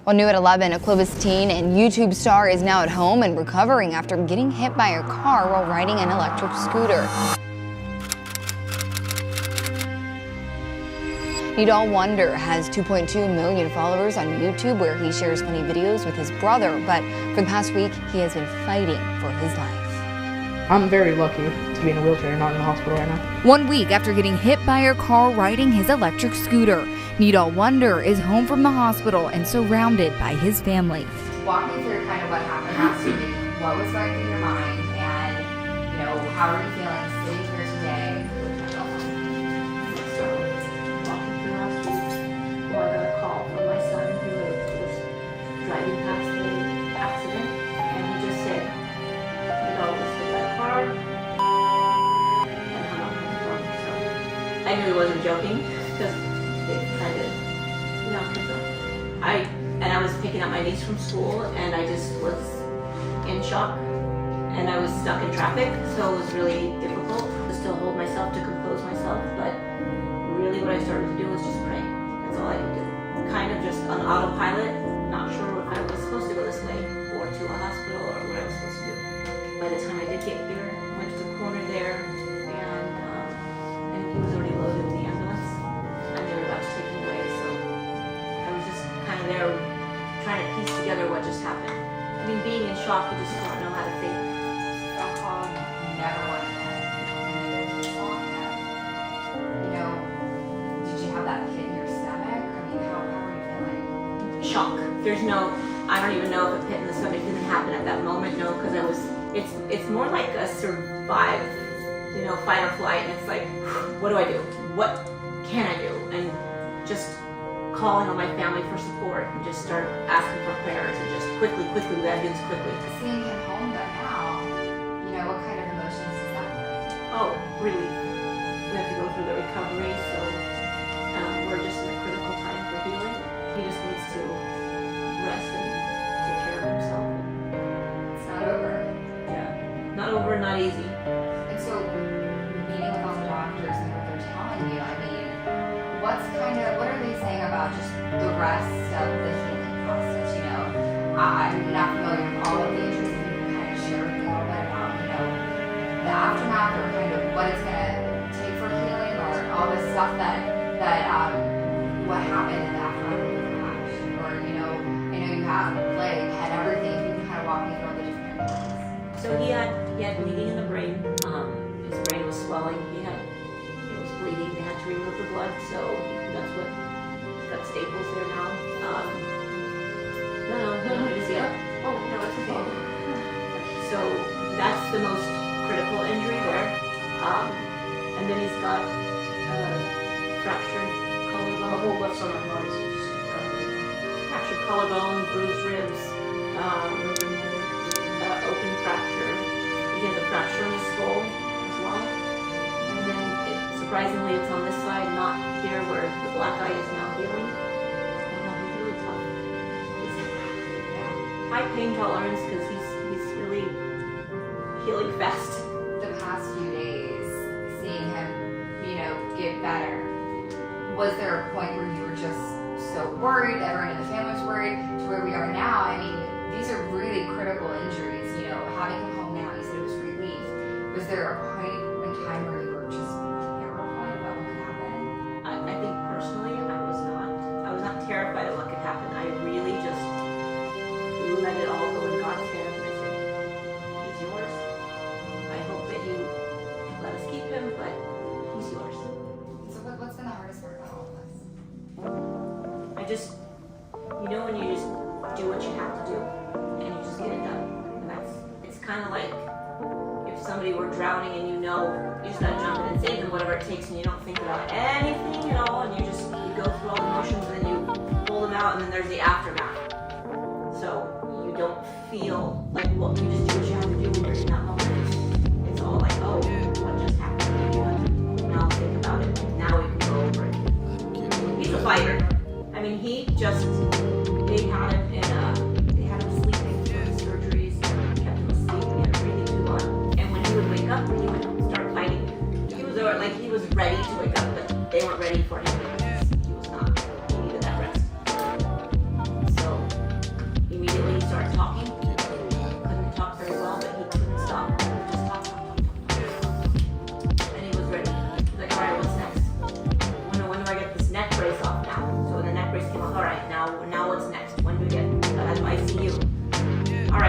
Well, new at 11, a Clovis teen and YouTube star is now at home and recovering after getting hit by a car while riding an electric scooter. Nidal Wonder has 2.2 million followers on YouTube, where he shares funny videos with his brother, but for the past week, he has been fighting for his life. I'm very lucky to be in a wheelchair, not in the hospital right now. 1 week after getting hit by a car riding his electric scooter, Nidal Wonder is home from the hospital and surrounded by his family. Walk me through kind of what happened last week, what was going through your mind, and, how are you feeling sitting here today? So, walking through last week, got a call from my son who was driving past the accident, and he just said, was hit by a car, and hung up on the phone. So, I knew he wasn't joking, because they kind of knocked him up. I was picking up my niece from school, and I just was in shock, and I was stuck in traffic, so it was really difficult to still hold myself, to compose myself, but really what I started to do was just pray. That's all I could do. Kind of just on autopilot, not sure if I was supposed to go this way, or to a hospital, or what I was supposed to do. By the time I did get here, went to the corner there, and he was already loaded in the ambulance, and they were about to take him away, so I was just kind of there trying to piece together what just happened. I mean, being in shock, you just don't know how to think. Alcohol never went in there. Did you have that pit in your stomach? I mean, how were you feeling? Shock. I don't even know if a pit in the stomach didn't happen at that moment, no, because it's more like a survive, fight or flight, and it's like, what do I do? What can I do? And just calling on my family for support, and just start asking for prayers, and just quickly, the evidence quickly. Seeing him home though now, what kind of emotions does that bring? Oh, relief. We have to go through the recovery, so we're just in a critical time for healing. He just needs to rest and take care of himself. It's not over. Yeah, not over, not easy. And so, meeting with all the doctors and what they're telling you, I mean, what are they saying about just the rest of the healing process? I'm not familiar with all of the interests, and you can kind of share with me a little bit about, the aftermath, or kind of what it's going to take for healing, or all this stuff that what happened in the aftermath of the crash, or, I know you have leg, head, everything. If you can kind of walk me through all the different things. So he had bleeding in the brain. His brain was swelling. It was bleeding. They had to remove the blood, so that's what he's got staples there now. No, is it? Oh, no, it's okay. So that's the most critical injury there. And then he's got fractured collarbone. The whole left side of my body is Fractured collarbone, bruised ribs, open fracture. He has a fracture in his skull as well. And then, surprisingly, it's on this side, not here where the black eye is now healing. He's really tough. High pain tolerance, because he's really healing fast. The past few days, seeing him, get better, was there a point where you were just so worried, everyone in the family was worried, to where we are now? I mean, these are really critical injuries. Having him home now, you said it was relief. Was there a point in time where you were just terrified about what could happen? I think personally, I was not. I was not terrified of what could happen. I really just let it all go in God's hands, and I said, he's yours. I hope that you let us keep him, but he's yours. So what's been the hardest part about all of this? I just, when you just do what you have to do, and you just get it done. And it's kind of like if somebody were drowning and you just gotta jump in and save them, whatever it takes, and you don't think about anything at all, and you go through all the motions, and then you pull them out, and then there's the aftermath. So you don't feel like, you just do what you have to do in that moment. It's all like, oh, what just happened? Now think about it. Now we can go over it. He's a fighter. I mean, they had him sleeping through the surgeries, kept him asleep, he had a breathing tube on. And when he would wake up, he would start fighting. He was ready to wake up, but they weren't ready for him because he was not. He needed that rest. So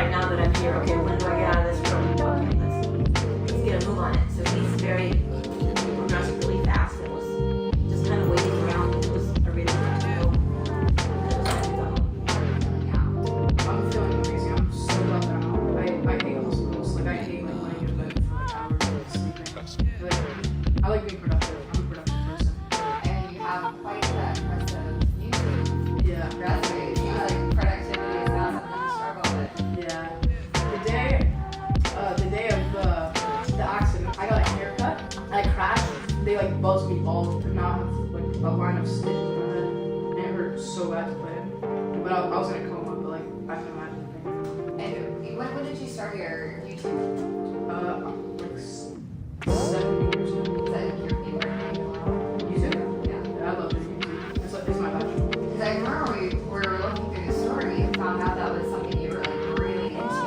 right now that I'm here, okay, when do I get out of this room? Okay, let's get a move on it. So he's very progressed really fast. It was just kind of waiting around. It was a really good deal. And it was time to go. I'm feeling amazing. I'm so glad that I'm out. I hate hospitals. Like I hate like laying in bed for like hours and sleeping. Like I like being productive. I'm a productive person. And you have quite that impressive YouTube Yeah. resume. It seems like productivity is not something you struggle with. Yeah. The day of the accident, I got a haircut. I crashed. They like buzzed me bald to not have like a line of stitches in my head, and it hurt so bad to put in. But I was in a coma. But like I can imagine. And when did you start your YouTube? Like 7 years ago. Is that your favorite thing in the world? YouTube? Yeah. Yeah, I love doing YouTube. It's my passion. Because I remember we were looking through the story and found out that was something you were like really into.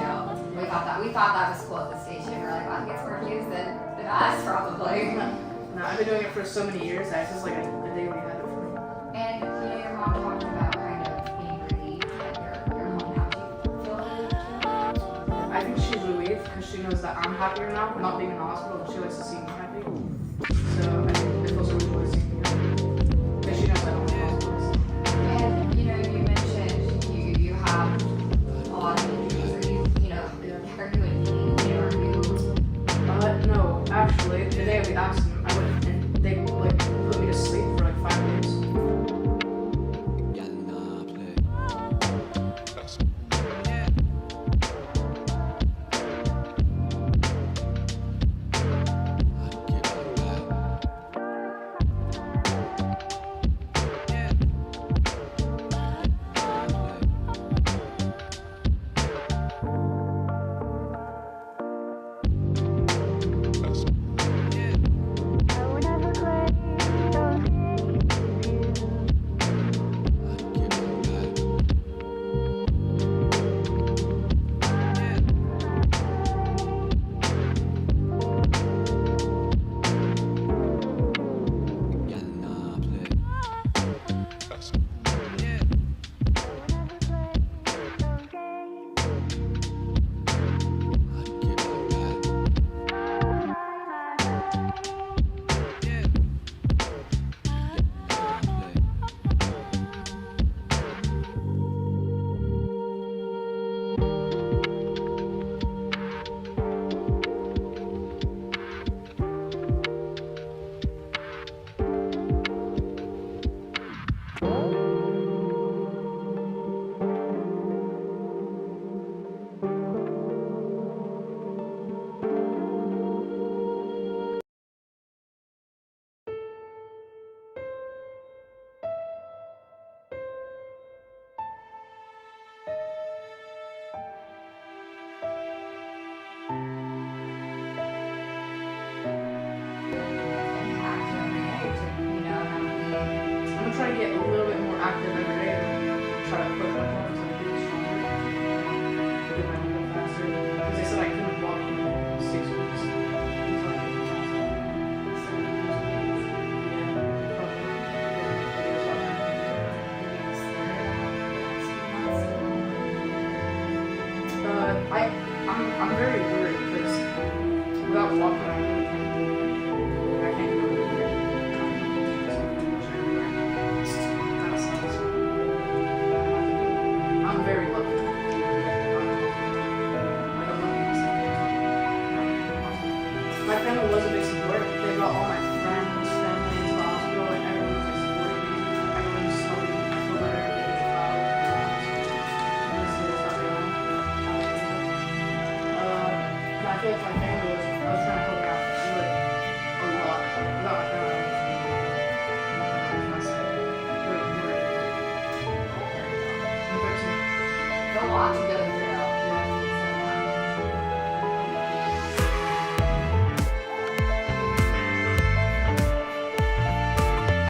We thought that was cool at the station. We're like, well, it gets more views than us probably. No, I've been doing it for so many years that it's just like a daily habit for me. And your mom talked about kind of being relieved that you're home now. Do you feel relieved? I think she's relieved because she knows that I'm happier now, not being in the hospital, but she likes to see me happy. So I think it feels really good seeing me happy. Because she knows I don't like hospitals. And you mentioned you have a lot of injuries. Are you are you in pain? Are you? No, actually, the day of the accident, I went and they like put me to sleep for like 5 days. Try to get a little bit more active every day and try to push myself to be stronger, to get my mental faster. Because they said I couldn't walk for 6 weeks. I'm very worried because without walking I really can't do it. I can't go anywhere. I'm very lucky. My family was a big support. They brought all my friends, family into the hospital, and everyone was like supporting me. Everyone just told me I feel better every day. I feel like my family was trying to help me out like a lot. Without my family, A lot to go